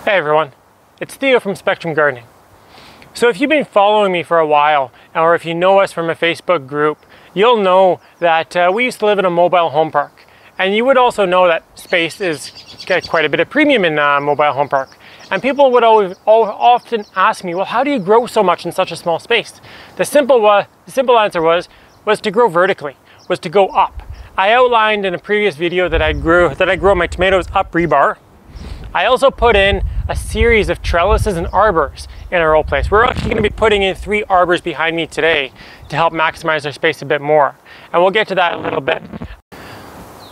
Hey everyone, it's Theo from Spectrum Gardening. So if you've been following me for a while, or if you know us from a Facebook group, you'll know that we used to live in a mobile home park. And you would also know that space is quite a bit of premium in a mobile home park. And people would often ask me, well, how do you grow so much in such a small space? The simple answer was to grow vertically, was to go up. I outlined in a previous video that I grow my tomatoes up rebar. I also put in a series of trellises and arbors in our old place. We're actually going to be putting in 3 arbors behind me today to help maximize our space a bit more. And we'll get to that in a little bit.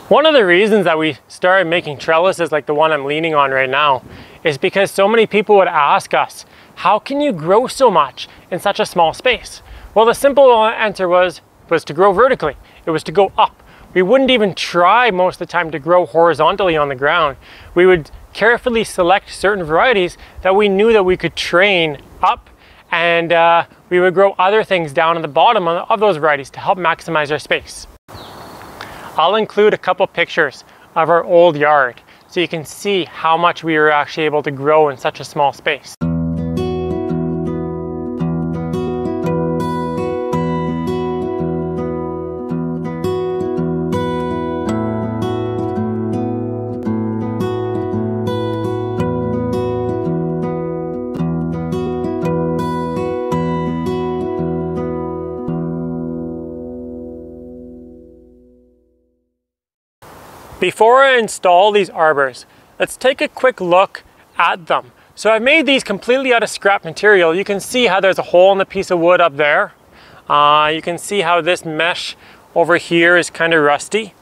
One of the reasons that we started making trellises like the one I'm leaning on right now is because so many people would ask us, how can you grow so much in such a small space? Well, the simple answer was to grow vertically. It was to go up. We wouldn't even try most of the time to grow horizontally on the ground. We would carefully select certain varieties that we knew that we could train up, and we would grow other things down at the bottom of those varieties to help maximize our space. I'll include a couple pictures of our old yard so you can see how much we were actually able to grow in such a small space. Before I install these arbors, let's take a quick look at them. So I've made these completely out of scrap material. You can see how there's a hole in the piece of wood up there. You can see how this mesh over here is kind of rusty.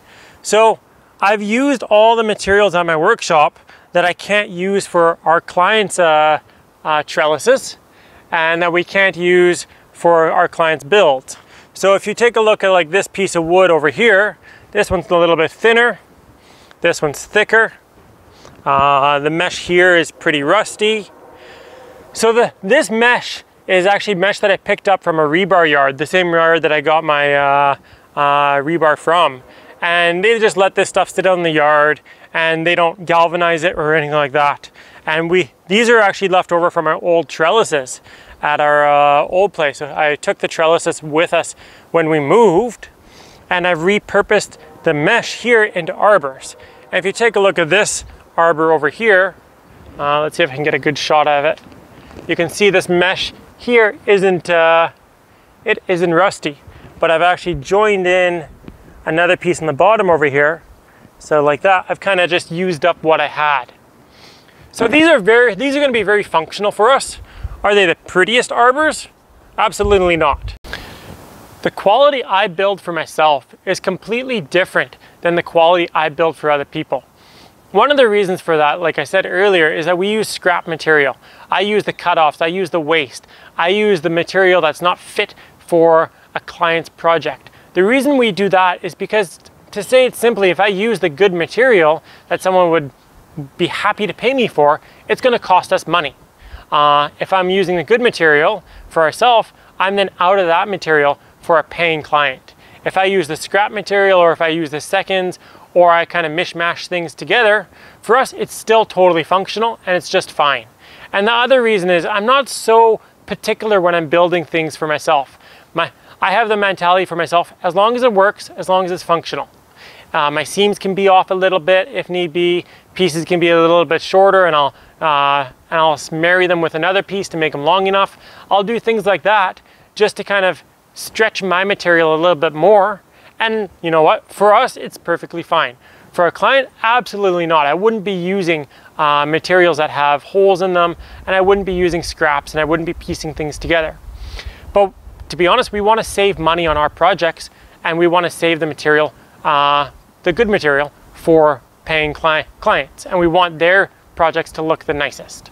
So I've used all the materials at my workshop that I can't use for our clients' trellises and that we can't use for our clients' builds. So if you take a look at like this piece of wood over here, this one's a little bit thinner. This one's thicker. The mesh here is pretty rusty. So this mesh is actually mesh that I picked up from a rebar yard, the same yard that I got my rebar from. And they just let this stuff sit out in the yard and they don't galvanize it or anything like that. And these are actually left over from our old trellises at our old place. So I took the trellises with us when we moved, and I've repurposed the mesh here into arbors. And if you take a look at this arbor over here, let's see if I can get a good shot of it. You can see this mesh here isn't rusty, but I've actually joined in another piece in the bottom over here. So like that, I've kind of just used up what I had. So these are going to be very functional for us. Are they the prettiest arbors? Absolutely not. The quality I build for myself is completely different than the quality I build for other people. One of the reasons for that, like I said earlier, is that we use scrap material. I use the cutoffs, I use the waste, I use the material that's not fit for a client's project. The reason we do that is because, to say it simply, if I use the good material that someone would be happy to pay me for, it's going to cost us money. If I'm using the good material for ourselves, I'm then out of that material for a paying client. If I use the scrap material, or if I use the seconds, or I kind of mishmash things together, for us it's still totally functional and it's just fine. And the other reason is I'm not so particular when I'm building things for myself. I have the mentality for myself, as long as it works, as long as it's functional. My seams can be off a little bit if need be, pieces can be a little bit shorter, and I'll marry them with another piece to make them long enough. I'll do things like that just to kind of stretch my material a little bit more. And you know what? For us, it's perfectly fine. For a client, absolutely not. I wouldn't be using materials that have holes in them, and I wouldn't be using scraps, and I wouldn't be piecing things together. But to be honest, we want to save money on our projects, and we want to save the material, the good material, for paying clients, and we want their projects to look the nicest.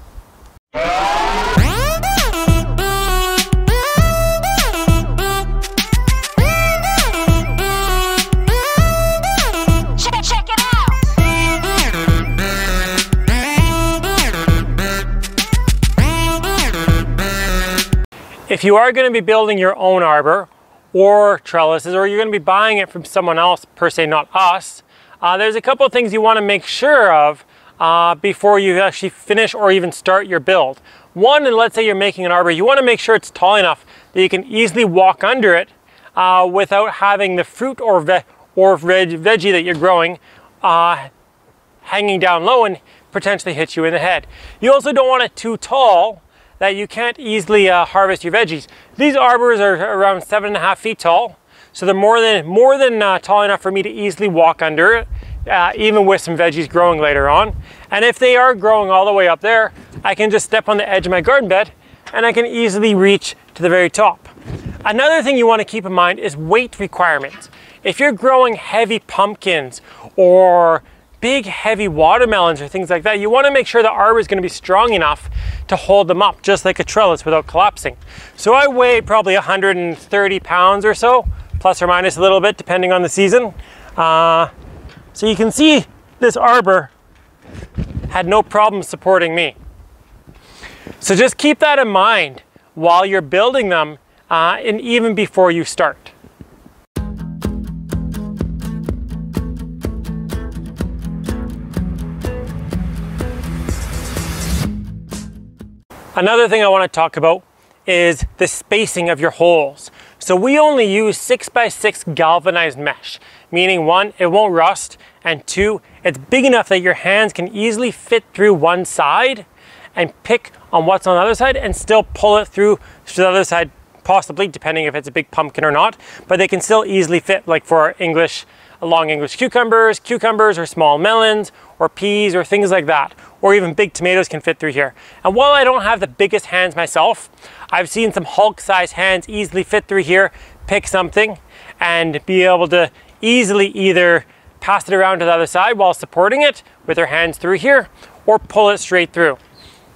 If you are going to be building your own arbor or trellises, or you're going to be buying it from someone else, per se, not us, there's a couple of things you want to make sure of before you actually finish or even start your build. One, and let's say you're making an arbor, you want to make sure it's tall enough that you can easily walk under it without having the fruit or veggie that you're growing hanging down low and potentially hit you in the head. You also don't want it too tall that you can't easily harvest your veggies. These arbors are around 7.5 feet tall, so they're more than tall enough for me to easily walk under it, even with some veggies growing later on. And if they are growing all the way up there, I can just step on the edge of my garden bed and I can easily reach to the very top. Another thing you want to keep in mind is weight requirements. If you're growing heavy pumpkins or big heavy watermelons or things like that, you want to make sure the arbor is going to be strong enough to hold them up just like a trellis without collapsing. So I weigh probably 130 pounds or so, plus or minus a little bit depending on the season. So you can see this arbor had no problem supporting me. So just keep that in mind while you're building them and even before you start. Another thing I want to talk about is the spacing of your holes. So we only use 6x6 galvanized mesh, meaning one, it won't rust, and two, it's big enough that your hands can easily fit through one side and pick on what's on the other side and still pull it through to the other side, possibly depending if it's a big pumpkin or not, but they can still easily fit, like for our long English cucumbers or small melons or peas or things like that, or even big tomatoes can fit through here. And while I don't have the biggest hands myself, I've seen some Hulk-sized hands easily fit through here, pick something, and be able to easily either pass it around to the other side while supporting it with their hands through here, or pull it straight through.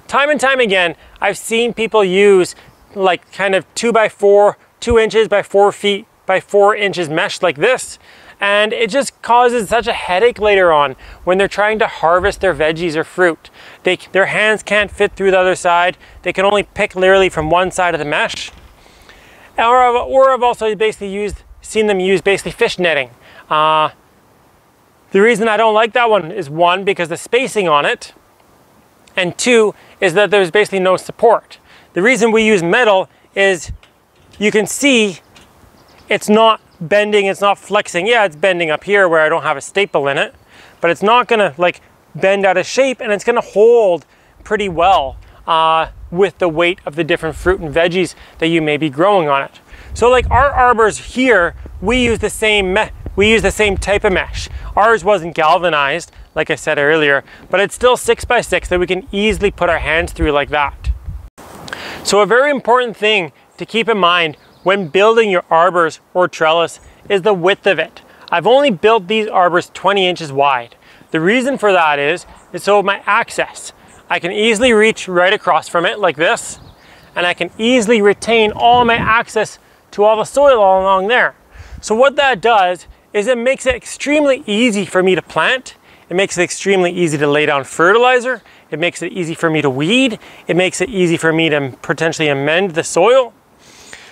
Time and time again, I've seen people use like kind of 2x4, 2 inches by 4 feet by 4 inches mesh like this, and it just causes such a headache later on when they're trying to harvest their veggies or fruit. Their hands can't fit through the other side. They can only pick literally from one side of the mesh. Or I've also basically seen them use basically fish netting. The reason I don't like that one is one, because the spacing on it, and two, is that there's basically no support. The reason we use metal is you can see it's not bending, it's not flexing. Yeah, it's bending up here where I don't have a staple in it, but it's not gonna like bend out of shape, and it's gonna hold pretty well with the weight of the different fruit and veggies that you may be growing on it. So like our arbors here, we use the same type of mesh. Ours wasn't galvanized, like I said earlier, but it's still 6x6 that we can easily put our hands through like that. So a very important thing to keep in mind when building your arbors or trellis is the width of it. I've only built these arbors 20 inches wide. The reason for that is so my access. I can easily reach right across from it like this, and I can easily retain all my access to all the soil all along there. So what that does is it makes it extremely easy for me to plant. It makes it extremely easy to lay down fertilizer. It makes it easy for me to weed. It makes it easy for me to potentially amend the soil.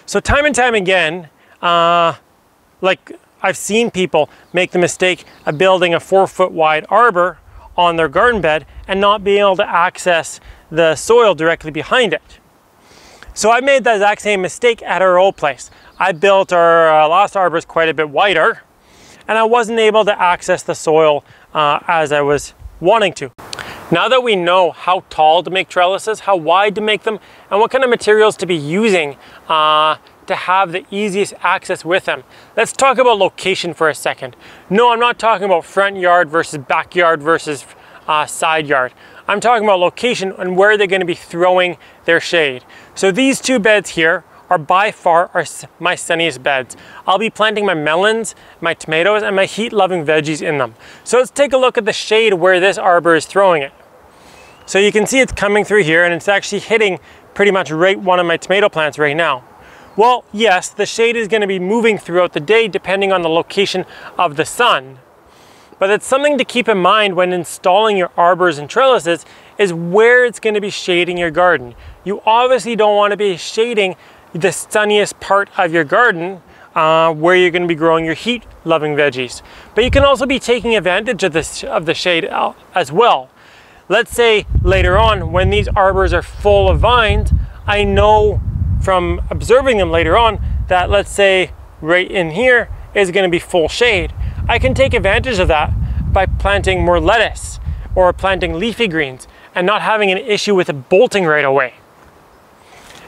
So time and time again, like I've seen people make the mistake of building a 4-foot wide arbor on their garden bed and not being able to access the soil directly behind it. So I made that exact same mistake at our old place. I built our last arbors quite a bit wider, and I wasn't able to access the soil as I was wanting to. Now that we know how tall to make trellises, how wide to make them, and what kind of materials to be using to have the easiest access with them, let's talk about location for a second. No, I'm not talking about front yard versus backyard versus side yard. I'm talking about location and where they're going to be throwing their shade. So these two beds here are by far my sunniest beds. I'll be planting my melons, my tomatoes, and my heat-loving veggies in them. So let's take a look at the shade where this arbor is throwing it. So you can see it's coming through here, and it's actually hitting pretty much right one of my tomato plants right now. Well, yes, the shade is going to be moving throughout the day depending on the location of the sun. But it's something to keep in mind when installing your arbors and trellises is where it's going to be shading your garden. You obviously don't want to be shading the sunniest part of your garden where you're going to be growing your heat-loving veggies. But you can also be taking advantage of the shade as well. let's say later on when these arbors are full of vines, I know from observing them later on that, let's say right in here is going to be full shade. I can take advantage of that by planting more lettuce or planting leafy greens and not having an issue with it bolting right away.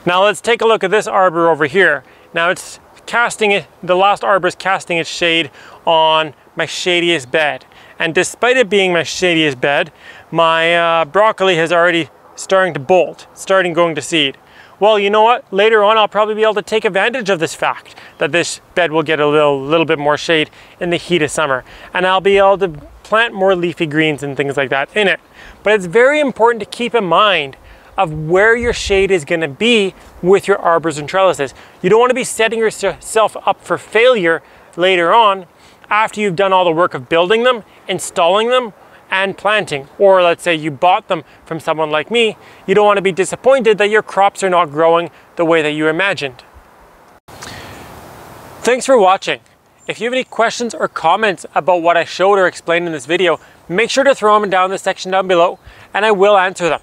Now let's take a look at this arbor over here. Now it's casting it, the last arbor is casting its shade on my shadiest bed. And despite it being my shadiest bed, my broccoli has already starting to bolt, starting going to seed. Well, you know what? Later on, I'll probably be able to take advantage of this fact that this bed will get a little bit more shade in the heat of summer. And I'll be able to plant more leafy greens and things like that in it. But it's very important to keep in mind of where your shade is going to be with your arbors and trellises. You don't want to be setting yourself up for failure later on after you've done all the work of building them, installing them, and planting. Or let's say you bought them from someone like me. You don't want to be disappointed that your crops are not growing the way that you imagined. Thanks for watching. If you have any questions or comments about what I showed or explained in this video, make sure to throw them down in the section down below and I will answer them.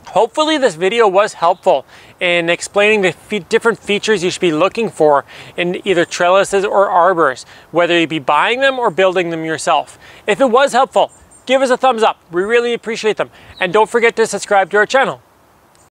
Hopefully this video was helpful in explaining the different features you should be looking for in either trellises or arbors, whether you be buying them or building them yourself. If it was helpful, give us a thumbs up. We really appreciate them. And don't forget to subscribe to our channel.